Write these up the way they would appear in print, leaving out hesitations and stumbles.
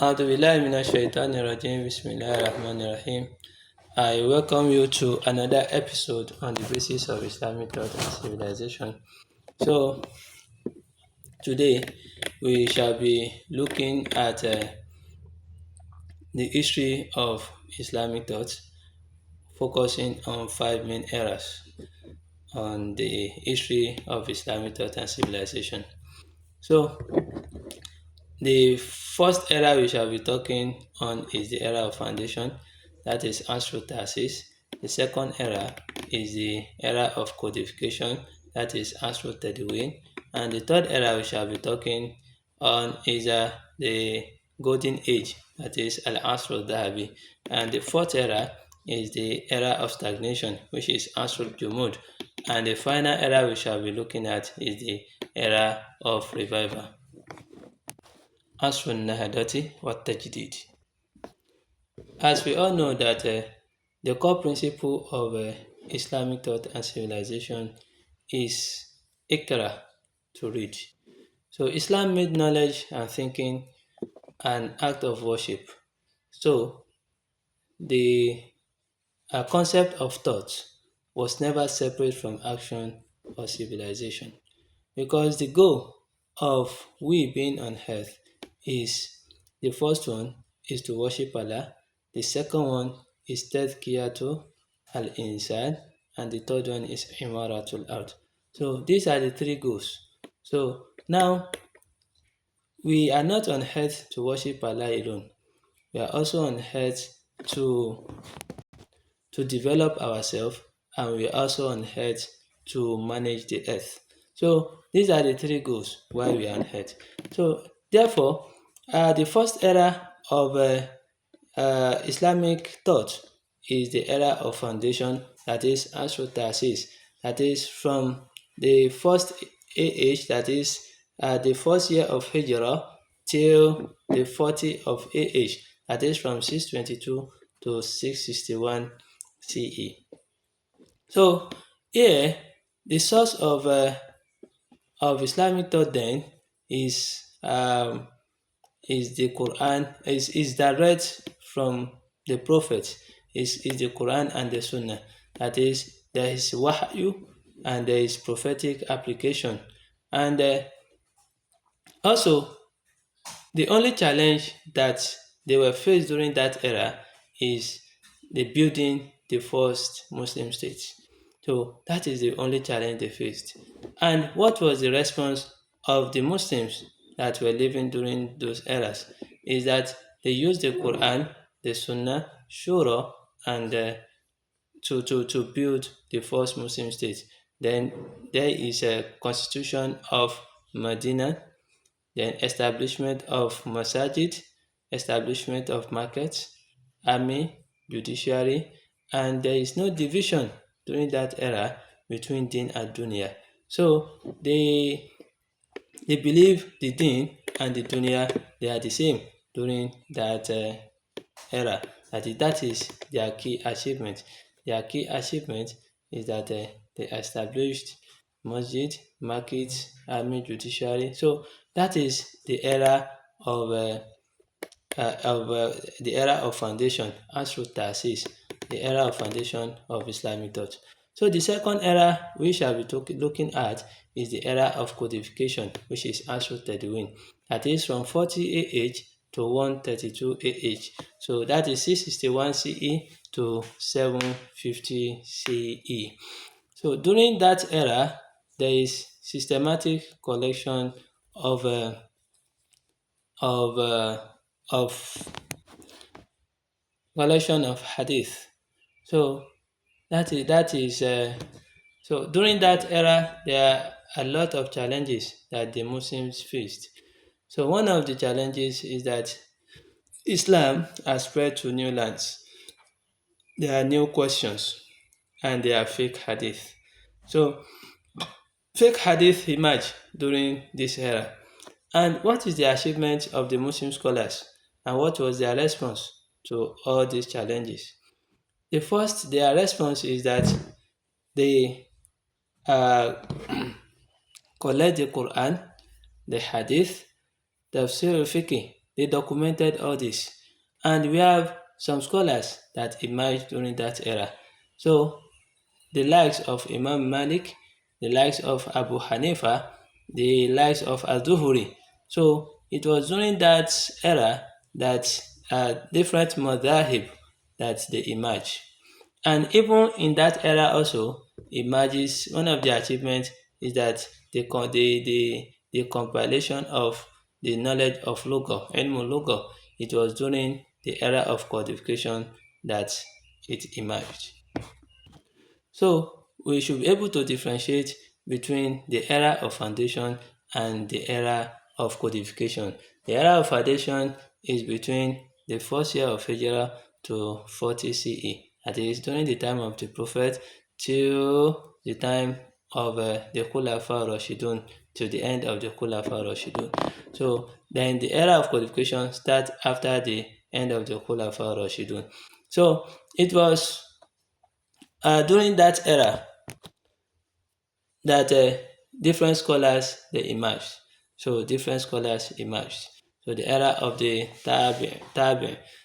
أعوذ بالله من الشيطان الرجيم بسم الله الرحمن الرحيم. I welcome you to another episode on the basis of Islamic thought and civilization. So today we shall be looking at the history of Islamic thought, focusing on five main eras on the history of Islamic thought and civilization. So the first era we shall be talking on is the era of foundation, that is Astrotasis. The second era is the era of codification, that is Astro-Tedwin. And the third era we shall be talking on is the Golden Age, that is Al-Astro-Dhahabi. And the fourth era is the era of stagnation, which is Astro-Jumud. And the final era we shall be looking at is the era of revival. As-Nahdati wa-Tajdid. As we all know that the core principle of Islamic thought and civilization is Iqra, to read. So Islam made knowledge and thinking an act of worship. So the concept of thought was never separate from action or civilization, because the goal of we being on earth is, the first one is to worship Allah, the second one is tadhkiyatu al-insan, and the third one is imaratul ard. So these are the three goals. So now we are not on earth to worship Allah alone. We are also on earth to develop ourselves, and we are also on earth to manage the earth. So these are the three goals why we are on earth. So therefore, the first era of Islamic thought is the era of foundation, that is Astrotasis, that is from the first age, that is the first year of Hijrah till the 40 of AH, that is from 622 to 661 CE. So here, the source of Islamic thought then is the Quran, is direct from the Prophet, is the Quran and the Sunnah. That is, there is wahyu and there is prophetic application. And also, the only challenge that they were faced during that era is the building the first Muslim state. So that is the only challenge they faced. And what was the response of the Muslims that were living during those eras? Is that they used the Quran, the Sunnah, Shura, and to build the first Muslim state. Then there is a constitution of Medina, then establishment of masajid, establishment of markets, army, judiciary, and there is no division during that era between Din and Dunya. So they believe the Din and the Dunya, they are the same during that era. That is their key achievement. Their key achievement is that they established masjid, market, army, judiciary. So that is the era of the era of foundation, Asru Tasis, the era of foundation of Islamic thought. So the second era we shall be looking at is the era of codification, which is Asru Tedwin. That is from 40 AH to 132 AH. So that is 661 CE to 750 CE. So during that era, there is systematic collection of of uh, of collection of hadith. So that is so during that era there are a lot of challenges that the Muslims faced. So one of the challenges is that Islam has spread to new lands. There are new questions and there are fake hadith. So fake hadith emerged during this era. And what is the achievement of the Muslim scholars, and what was their response to all these challenges? Their response is that they uh, collect the Quran, the Hadith, Tafsir al-Fiqh, They documented all this. And we have some scholars that emerged during that era. So the likes of Imam Malik, the likes of Abu Hanifa, the likes of Al-Zuhri. So it was during that era that different madhahib that they emerged. And even in that era also emerges one of the achievements is that the compilation of the knowledge of Lugha, ilmu Lugha, it was during the era of codification that it emerged. So we should be able to differentiate between the era of foundation and the era of codification. The era of foundation is between the first year of Hijrah to 40 CE. That is during the time of the Prophet till the time of the Khulafa Rashidun, to the end of the Khulafa Rashidun. So then the era of codification starts after the end of the Khulafa Rashidun. So it was during that era that different scholars they emerged. So different scholars emerged. So the era of the Tabi.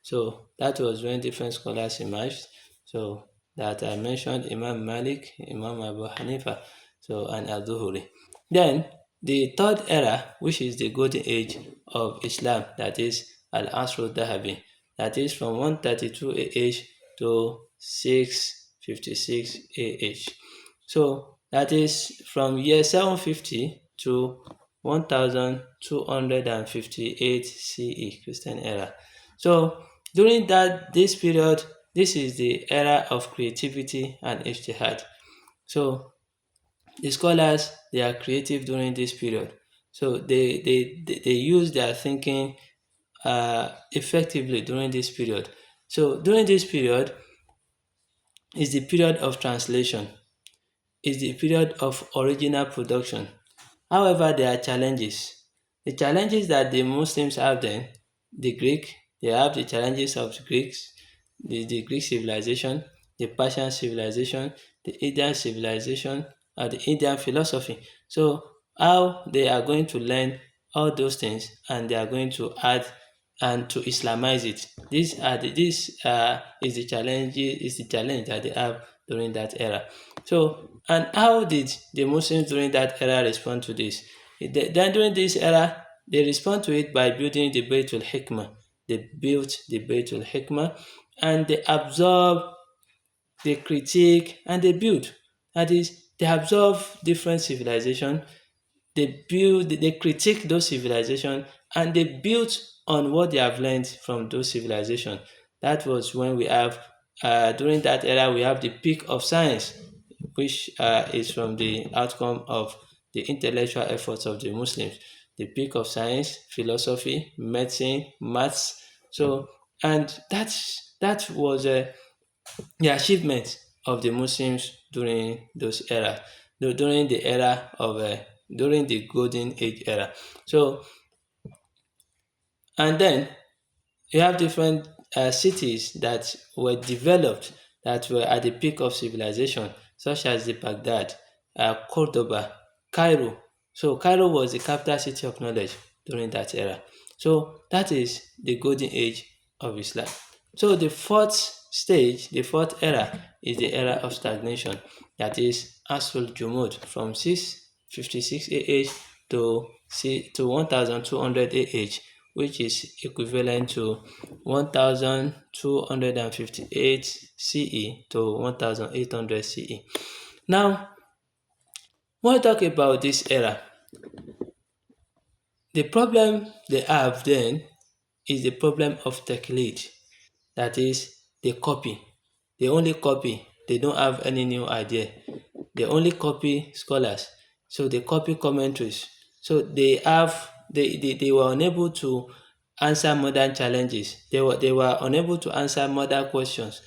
So that was when different scholars emerged. So that I mentioned Imam Malik, Imam Abu Hanifa, so and Al-Zuhri. Then the third era, which is the golden age of Islam, that is Al-Asr al-Dahabi, that is from 132 AH to 656 AH. So that is from year 750 to 1258 CE, Christian era. So during this period, this is the era of creativity and ijtihad. So the scholars they are creative during this period. So they use their thinking effectively during this period. So during this period is the period of translation, is the period of original production. However, there are challenges. The challenges that the Muslims have then, the Greek, they have the challenges of the Greeks, the Greek civilization, the Persian civilization, the Indian civilization, and the Indian philosophy. So how they are going to learn all those things and they are going to add and to Islamize it. This is the challenge that they have during that era. So and how did the Muslims during that era respond to this? Then during this era, they respond to it by building the Baitul Hikmah. They built the Baitul Hikmah and they absorb, they critique, and they build. That is, they absorb different civilization, they critique those civilizations and they build on what they have learned from those civilizations. That was when we have during that era we have the peak of science, which is from the outcome of the intellectual efforts of the Muslims. The peak of science, philosophy, medicine, maths. So and that was the achievement of the Muslims during those era, during the era of during the golden age era. So and then you have different cities that were developed that were at the peak of civilization, such as the Baghdad, Cordoba, Cairo. So Cairo was the capital city of knowledge during that era. So that is the golden age of Islam. So the fourth stage, the fourth era, is the era of stagnation. That is Asrul Jumud from 656 AH to 1200 AH, which is equivalent to 1258 CE to 1800 CE. Now, when we talk about this era, the problem they have then is the problem of taqlid. That is, they copy. They only copy. They don't have any new idea. They only copy scholars. So they copy commentaries. So they were unable to answer modern challenges. They were unable to answer modern questions.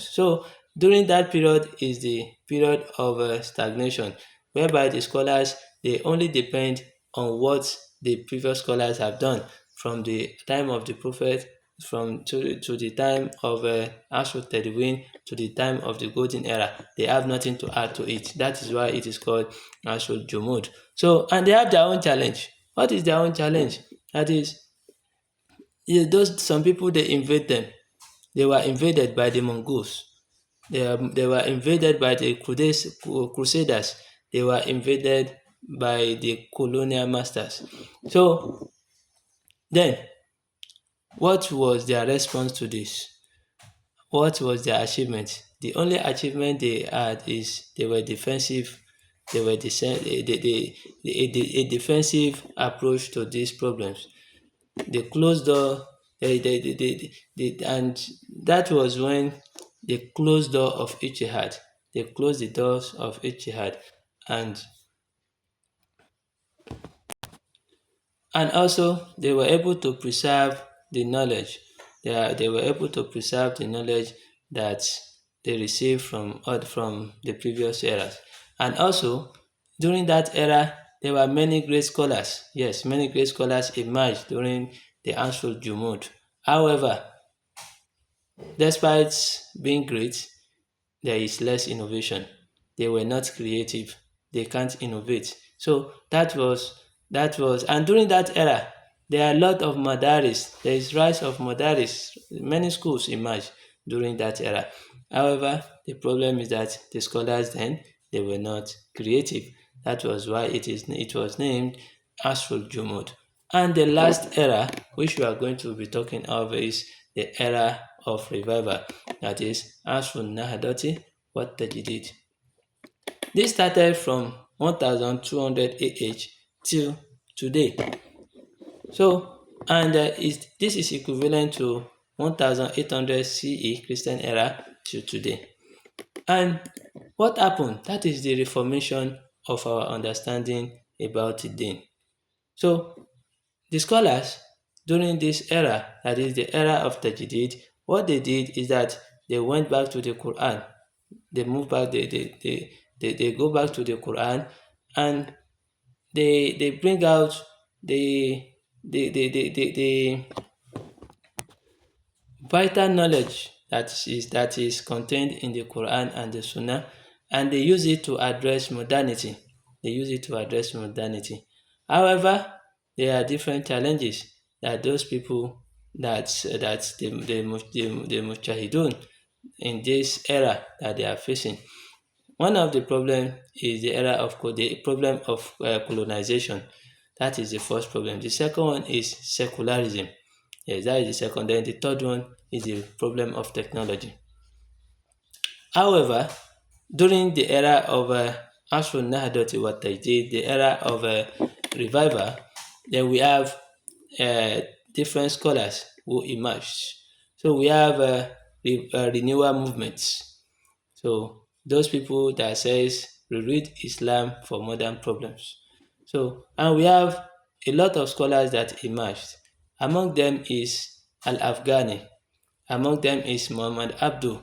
So during that period is the period of stagnation, whereby the scholars they only depend on what the previous scholars have done from the time of the prophet to the time of Ashur Tedwin to the time of the golden era. They have nothing to add to it. That is why it is called Ashur Jumud. So and they have their own challenge. What is their own challenge? That is, those some people they invade them. They were invaded by the Mongols. They were invaded by the Crusaders. They were invaded by the colonial masters. So then, what was their response to this? What was their achievement? The only achievement they had is they were defensive. They were a defensive approach to these problems. They closed door. And that was when they closed door of Ichihad. They closed the doors of Ichihad, and also they were able to preserve the knowledge. They were able to preserve the knowledge that they received from the previous eras. And also during that era there were many great scholars. Yes, many great scholars emerged during the Ansrul Jumud. However, despite being great, there is less innovation. They were not creative. They can't innovate. So that was and during that era, there are a lot of madaris. There is rise of madaris. Many schools emerged during that era. However, the problem is that the scholars then they were not creative. That was why it was named Asrul Jumud. And the last era, which we are going to be talking of, is the era of revival. That is Asrul Nahadoti what Tajdid. This started from 1200 AH till today. So, and this is equivalent to 1800 CE Christian era till today. And what happened? That is the reformation of our understanding about the Deen. So, the scholars during this era, that is the era of Tajdid, what they did is that they went back to the Quran. They move back, they go back to the Quran, and they bring out the vital knowledge that is contained in the Quran and the Sunnah, and they use it to address modernity. They use it to address modernity. However, there are different challenges that those people the mujahideen in this era that they are facing. One of the problem is the problem of colonization. That is the first problem. The second one is secularism. Yes, that is the second. Then the third one is the problem of technology. However, during the era of Asrul Nahdati wa Tajdid, the era of revival, then we have uh, different scholars who emerged. So we have renewal movements. So those people that says we read Islam for modern problems. So and we have a lot of scholars that emerged. Among them is Al-Afghani. Among them is Muhammad Abdu.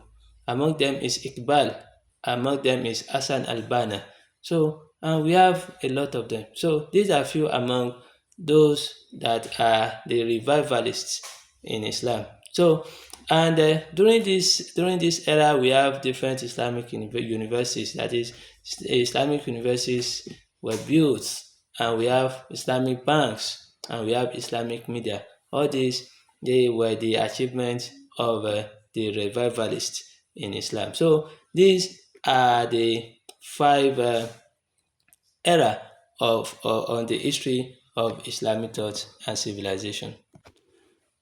Among them is Iqbal. Among them is Hassan al-Banna. So and we have a lot of them. So these are few among those that are the revivalists in Islam. So and during this era, we have different Islamic universities. That is, Islamic universities were built, and we have Islamic banks, and we have Islamic media. All these they were the achievements of the revivalists in Islam. So these are the five era of on the history of Islamic thought and civilization.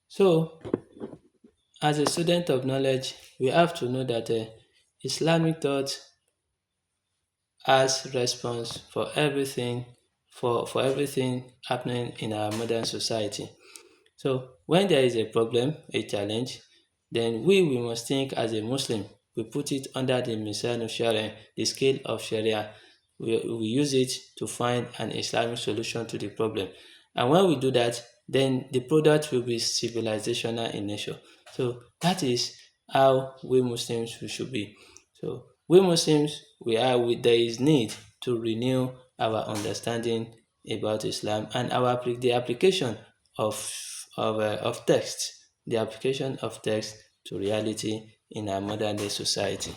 So as a student of knowledge, we have to know that Islamic thought has response for everything happening in our modern society. So when there is a problem, a challenge, then we must think as a Muslim. We put it under the Mizan of Sharia, the scale of Sharia. We use it to find an Islamic solution to the problem. And when we do that, then the product will be civilizational in nature. So that is how we Muslims we should be. So we Muslims, there is need to renew our understanding about Islam and the application of text, the application of text to reality in our modern day society.